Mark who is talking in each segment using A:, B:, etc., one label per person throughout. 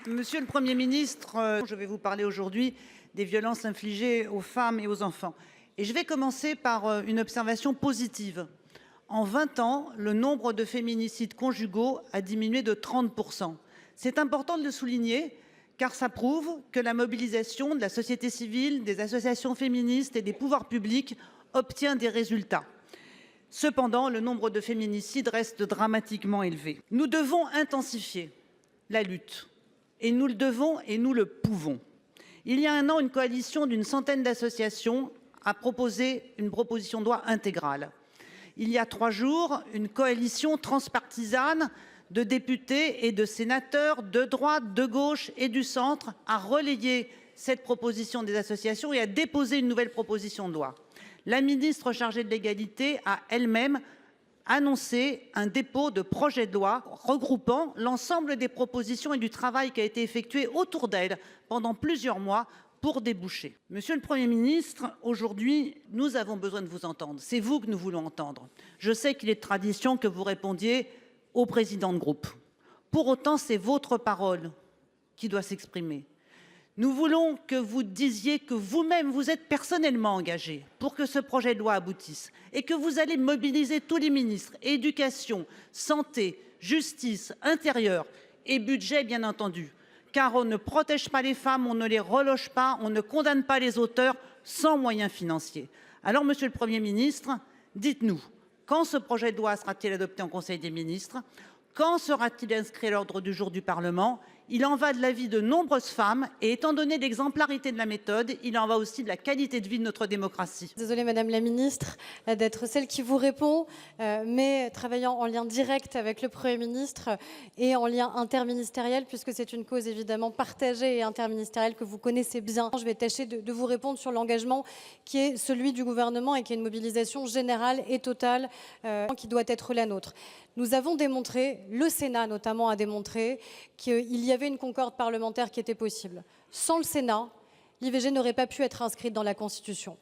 A: Monsieur le Premier ministre, je vais vous parler aujourd'hui des violences infligées aux femmes et aux enfants. Et je vais commencer par une observation positive. En 20 ans, le nombre de féminicides conjugaux a diminué de 30%. C'est important de le souligner car ça prouve que la mobilisation de la société civile, des associations féministes et des pouvoirs publics obtient des résultats. Cependant, le nombre de féminicides reste dramatiquement élevé. Nous devons intensifier la lutte. Et nous le devons et nous le pouvons. Il y a un an, une coalition d'une centaine d'associations a proposé une proposition de loi intégrale. Il y a 3 jours, une coalition transpartisane de députés et de sénateurs de droite, de gauche et du centre a relayé cette proposition des associations et a déposé une nouvelle proposition de loi. La ministre chargée de l'égalité a elle-même annoncé un dépôt de projet de loi regroupant l'ensemble des propositions et du travail qui a été effectué autour d'elle pendant plusieurs mois pour déboucher. Monsieur le Premier ministre, aujourd'hui, nous avons besoin de vous entendre. C'est vous que nous voulons entendre. Je sais qu'il est de tradition que vous répondiez au président de groupe. Pour autant, c'est votre parole qui doit s'exprimer. Nous voulons que vous disiez que vous-même, vous êtes personnellement engagé pour que ce projet de loi aboutisse et que vous allez mobiliser tous les ministres, éducation, santé, justice, intérieur et budget, bien entendu. Car on ne protège pas les femmes, on ne les reloge pas, on ne condamne pas les auteurs sans moyens financiers. Alors, monsieur le Premier ministre, dites-nous, quand ce projet de loi sera-t-il adopté en Conseil des ministres ? Quand sera-t-il inscrit à l'ordre du jour du Parlement ? Il en va de la vie de nombreuses femmes et étant donné l'exemplarité de la méthode, il en va aussi de la qualité de vie de notre démocratie.
B: Désolée Madame la Ministre d'être celle qui vous répond, mais travaillant en lien direct avec le Premier ministre et en lien interministériel, puisque c'est une cause évidemment partagée et interministérielle que vous connaissez bien. Je vais tâcher de vous répondre sur l'engagement qui est celui du gouvernement et qui est une mobilisation générale et totale qui doit être la nôtre. Nous avons démontré, le Sénat notamment a démontré, qu'il y avait une concorde parlementaire qui était possible. Sans le Sénat, l'IVG n'aurait pas pu être inscrite dans la Constitution.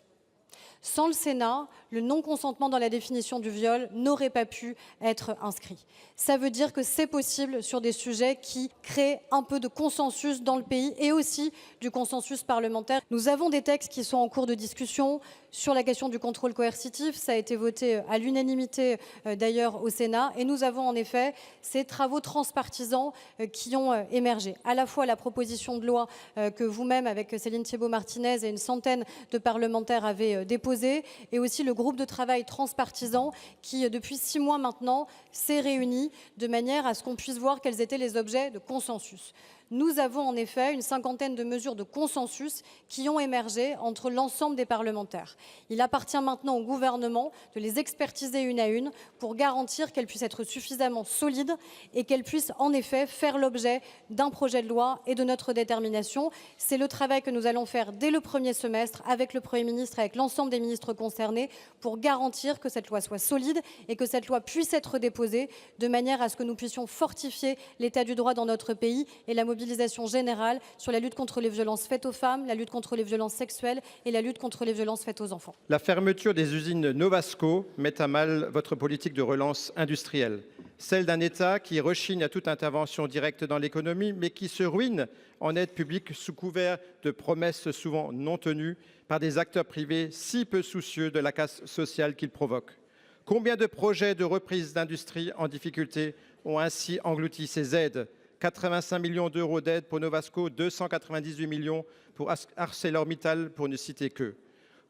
B: Sans le Sénat, le non-consentement dans la définition du viol n'aurait pas pu être inscrit. Ça veut dire que c'est possible sur des sujets qui créent un peu de consensus dans le pays et aussi du consensus parlementaire. Nous avons des textes qui sont en cours de discussion sur la question du contrôle coercitif. Ça a été voté à l'unanimité d'ailleurs au Sénat. Et nous avons en effet ces travaux transpartisans qui ont émergé. À la fois la proposition de loi que vous-même, avec Céline Thiébaut-Martinez et une centaine de parlementaires, avez déposée, et aussi le groupe de travail transpartisan qui, depuis 6 mois maintenant, s'est réuni de manière à ce qu'on puisse voir quels étaient les objets de consensus. Nous avons en effet une 50aine de mesures de consensus qui ont émergé entre l'ensemble des parlementaires. Il appartient maintenant au gouvernement de les expertiser une à une pour garantir qu'elles puissent être suffisamment solides et qu'elles puissent en effet faire l'objet d'un projet de loi et de notre détermination. C'est le travail que nous allons faire dès le premier semestre avec le Premier ministre, avec l'ensemble des ministres concernés pour garantir que cette loi soit solide et que cette loi puisse être déposée de manière à ce que nous puissions fortifier l'état du droit dans notre pays et la mobilisation générale sur la lutte contre les violences faites aux femmes, la lutte contre les violences sexuelles et la lutte contre les violences faites aux enfants.
C: La fermeture des usines Novasco met à mal votre politique de relance industrielle, celle d'un État qui rechigne à toute intervention directe dans l'économie, mais qui se ruine en aide publique sous couvert de promesses souvent non tenues par des acteurs privés si peu soucieux de la casse sociale qu'ils provoquent. Combien de projets de reprise d'industrie en difficulté ont ainsi englouti ces aides ? 85 millions d'euros d'aide pour Novasco, 298 millions pour ArcelorMittal, pour ne citer que.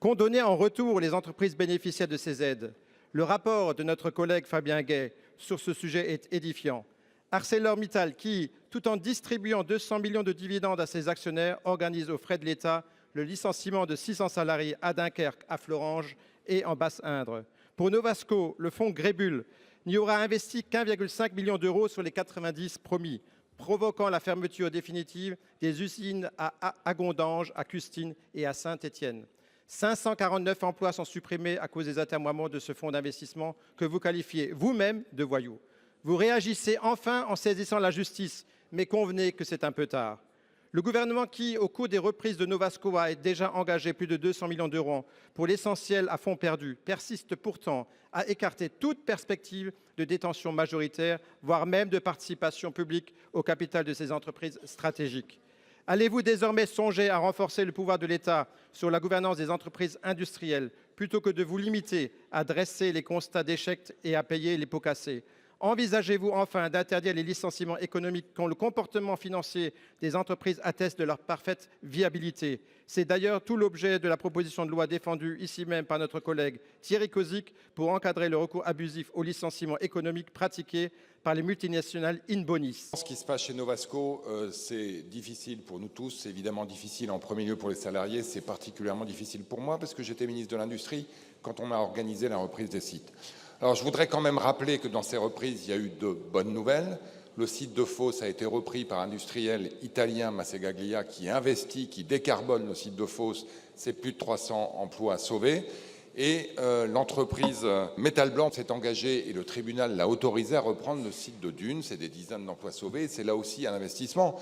C: Qu'ont donné en retour les entreprises bénéficiaires de ces aides ? Le rapport de notre collègue Fabien Gay sur ce sujet est édifiant. ArcelorMittal, qui, tout en distribuant 200 millions de dividendes à ses actionnaires, organise aux frais de l'État le licenciement de 600 salariés à Dunkerque, à Florange et en Basse-Indre. Pour Novasco, le fonds Grébul n'y aura investi qu'1,5 million d'euros sur les 90 promis, provoquant la fermeture définitive des usines à Gondange, à Custines et à Saint-Étienne. 549 emplois sont supprimés à cause des atermoiements de ce fonds d'investissement que vous qualifiez vous-même de voyou. Vous réagissez enfin en saisissant la justice, mais convenez que c'est un peu tard. Le gouvernement qui, au cours des reprises de Novasco, a déjà engagé plus de 200 millions d'euros, pour l'essentiel à fonds perdus, persiste pourtant à écarter toute perspective de détention majoritaire, voire même de participation publique au capital de ces entreprises stratégiques. Allez-vous désormais songer à renforcer le pouvoir de l'État sur la gouvernance des entreprises industrielles, plutôt que de vous limiter à dresser les constats d'échec et à payer les pots cassés ? Envisagez-vous enfin d'interdire les licenciements économiques quand le comportement financier des entreprises atteste de leur parfaite viabilité? C'est d'ailleurs tout l'objet de la proposition de loi défendue ici même par notre collègue Thierry Cozic pour encadrer le recours abusif aux licenciements économiques pratiqués par les multinationales in bonis.
D: Ce qui se passe chez Novasco, c'est difficile pour nous tous. C'est évidemment difficile en premier lieu pour les salariés. C'est particulièrement difficile pour moi parce que j'étais ministre de l'Industrie quand on a organisé la reprise des sites. Alors, je voudrais quand même rappeler que dans ces reprises, il y a eu de bonnes nouvelles. Le site de Fos a été repris par un industriel italien, Massegaglia, qui investit, qui décarbone le site de Fos. C'est plus de 300 emplois sauvés. Et l'entreprise Métal Blanc s'est engagée et le tribunal l'a autorisé à reprendre le site de Dunes. C'est des dizaines d'emplois sauvés. C'est là aussi un investissement.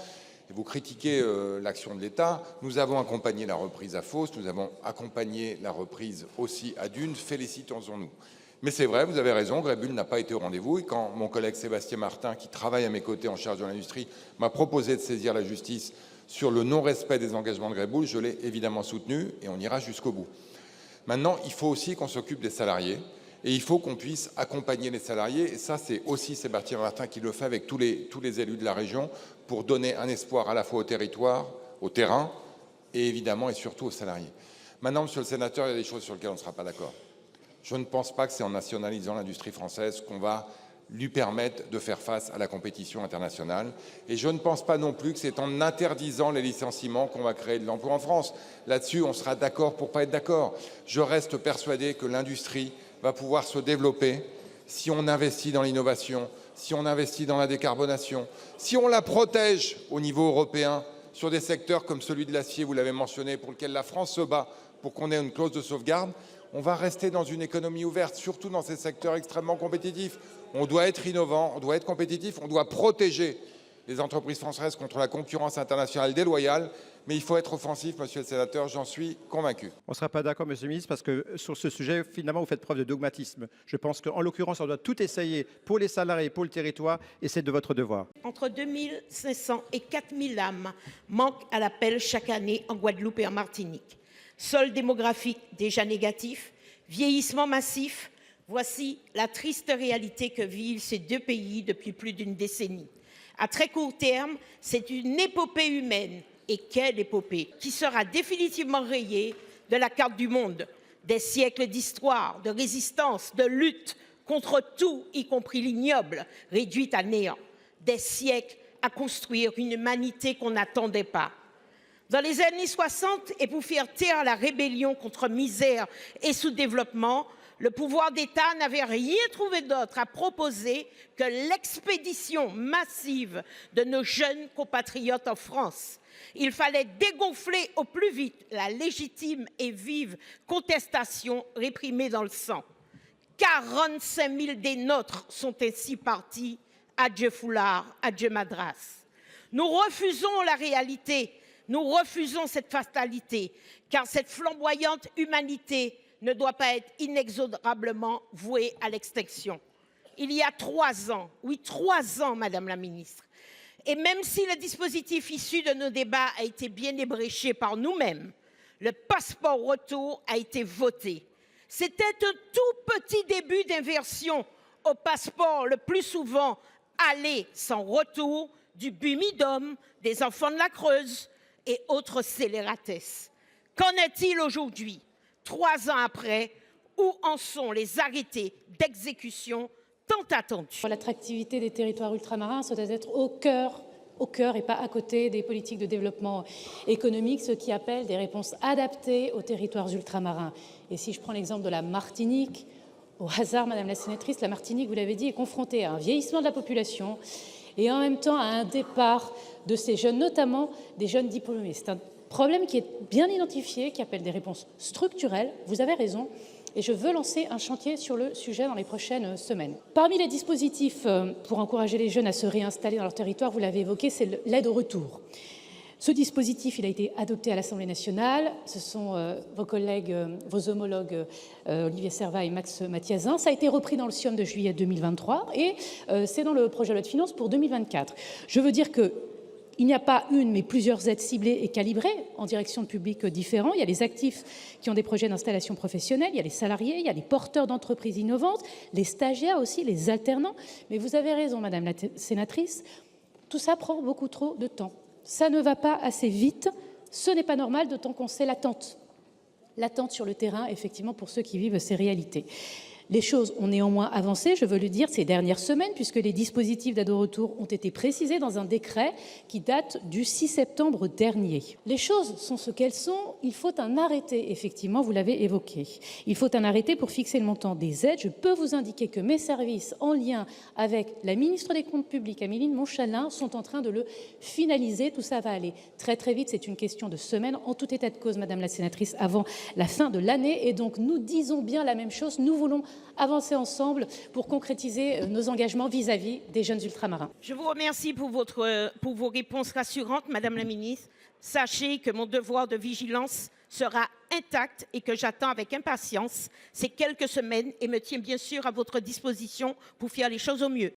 D: Et vous critiquez l'action de l'État. Nous avons accompagné la reprise à Fos. Nous avons accompagné la reprise aussi à Dunes. Félicitons-nous. Mais c'est vrai, vous avez raison, Greybull n'a pas été au rendez-vous. Et quand mon collègue Sébastien Martin, qui travaille à mes côtés en charge de l'industrie, m'a proposé de saisir la justice sur le non-respect des engagements de Greybull, je l'ai évidemment soutenu et on ira jusqu'au bout. Maintenant, il faut aussi qu'on s'occupe des salariés et il faut qu'on puisse accompagner les salariés. Et ça, c'est aussi Sébastien Martin qui le fait avec tous les élus de la région pour donner un espoir à la fois au territoire, au terrain et évidemment et surtout aux salariés. Maintenant, monsieur le sénateur, il y a des choses sur lesquelles on ne sera pas d'accord. Je ne pense pas que c'est en nationalisant l'industrie française qu'on va lui permettre de faire face à la compétition internationale. Et je ne pense pas non plus que c'est en interdisant les licenciements qu'on va créer de l'emploi en France. Là-dessus, on sera d'accord pour pas être d'accord. Je reste persuadé que l'industrie va pouvoir se développer si on investit dans l'innovation, si on investit dans la décarbonation, si on la protège au niveau européen sur des secteurs comme celui de l'acier, vous l'avez mentionné, pour lequel la France se bat pour qu'on ait une clause de sauvegarde. On va rester dans une économie ouverte, surtout dans ces secteurs extrêmement compétitifs. On doit être innovant, on doit être compétitif, on doit protéger les entreprises françaises contre la concurrence internationale déloyale. Mais il faut être offensif, monsieur le sénateur, j'en suis convaincu.
C: On ne sera pas d'accord, monsieur le ministre, parce que sur ce sujet, finalement, vous faites preuve de dogmatisme. Je pense qu'en l'occurrence, on doit tout essayer pour les salariés, pour le territoire, et c'est de votre devoir.
E: Entre 2500 et 4000 âmes manquent à l'appel chaque année en Guadeloupe et en Martinique. Solde démographique déjà négatif, vieillissement massif, voici la triste réalité que vivent ces deux pays depuis plus d'une décennie. À très court terme, c'est une épopée humaine, et quelle épopée, qui sera définitivement rayée de la carte du monde. Des siècles d'histoire, de résistance, de lutte contre tout, y compris l'ignoble, réduite à néant. Des siècles à construire une humanité qu'on n'attendait pas. Dans les années 60, et pour faire taire la rébellion contre misère et sous-développement, le pouvoir d'État n'avait rien trouvé d'autre à proposer que l'expédition massive de nos jeunes compatriotes en France. Il fallait dégonfler au plus vite la légitime et vive contestation réprimée dans le sang. 45 000 des nôtres sont ainsi partis. Adieu foulard, adieu madras. Nous refusons la réalité. Nous refusons cette fatalité, car cette flamboyante humanité ne doit pas être inexorablement vouée à l'extinction. Il y a 3 ans, oui 3 ans, Madame la Ministre, et même si le dispositif issu de nos débats a été bien ébréché par nous-mêmes, le passeport retour a été voté. C'était un tout petit début d'inversion au passeport le plus souvent aller sans retour du Bumidum, des enfants de la Creuse, et autres scélératesses. Qu'en est-il aujourd'hui, 3 ans après? Où en sont les arrêtés d'exécution tant attendus?
F: L'attractivité des territoires ultramarins, ça doit être au cœur et pas à côté des politiques de développement économique, ce qui appelle des réponses adaptées aux territoires ultramarins. Et si je prends l'exemple de la Martinique, au hasard, Madame la sénatrice, la Martinique, vous l'avez dit, est confrontée à un vieillissement de la population et en même temps à un départ de ces jeunes, notamment des jeunes diplômés. C'est un problème qui est bien identifié, qui appelle des réponses structurelles. Vous avez raison, et je veux lancer un chantier sur le sujet dans les prochaines semaines. Parmi les dispositifs pour encourager les jeunes à se réinstaller dans leur territoire, vous l'avez évoqué, c'est l'aide au retour. Ce dispositif, il a été adopté à l'Assemblée nationale. Ce sont vos collègues, vos homologues Olivier Serva et Max Mathiasin. Ça a été repris dans le SIOM de juillet 2023 et c'est dans le projet de loi de finances pour 2024. Je veux dire qu'il n'y a pas une, mais plusieurs aides ciblées et calibrées en direction de publics différents. Il y a les actifs qui ont des projets d'installation professionnelle, il y a les salariés, il y a les porteurs d'entreprises innovantes, les stagiaires aussi, les alternants. Mais vous avez raison, Madame la sénatrice, tout ça prend beaucoup trop de temps. Ça ne va pas assez vite. Ce n'est pas normal, d'autant qu'on sait l'attente. L'attente sur le terrain, effectivement, pour ceux qui vivent ces réalités. Les choses ont néanmoins avancé, je veux le dire, ces dernières semaines, puisque les dispositifs d'aide au retour ont été précisés dans un décret qui date du 6 septembre dernier. Les choses sont ce qu'elles sont. Il faut un arrêté, effectivement, vous l'avez évoqué. Il faut un arrêté pour fixer le montant des aides. Je peux vous indiquer que mes services, en lien avec la ministre des Comptes publics, Améline Montchalin, sont en train de le finaliser. Tout ça va aller très très vite. C'est une question de semaines. En tout état de cause, Madame la sénatrice, avant la fin de l'année. Et donc, nous disons bien la même chose. Nous voulons avancer ensemble pour concrétiser nos engagements vis-à-vis des jeunes ultramarins.
E: Je vous remercie pour vos réponses rassurantes, Madame la ministre. Sachez que mon devoir de vigilance sera intact et que j'attends avec impatience ces quelques semaines et me tiens bien sûr à votre disposition pour faire les choses au mieux.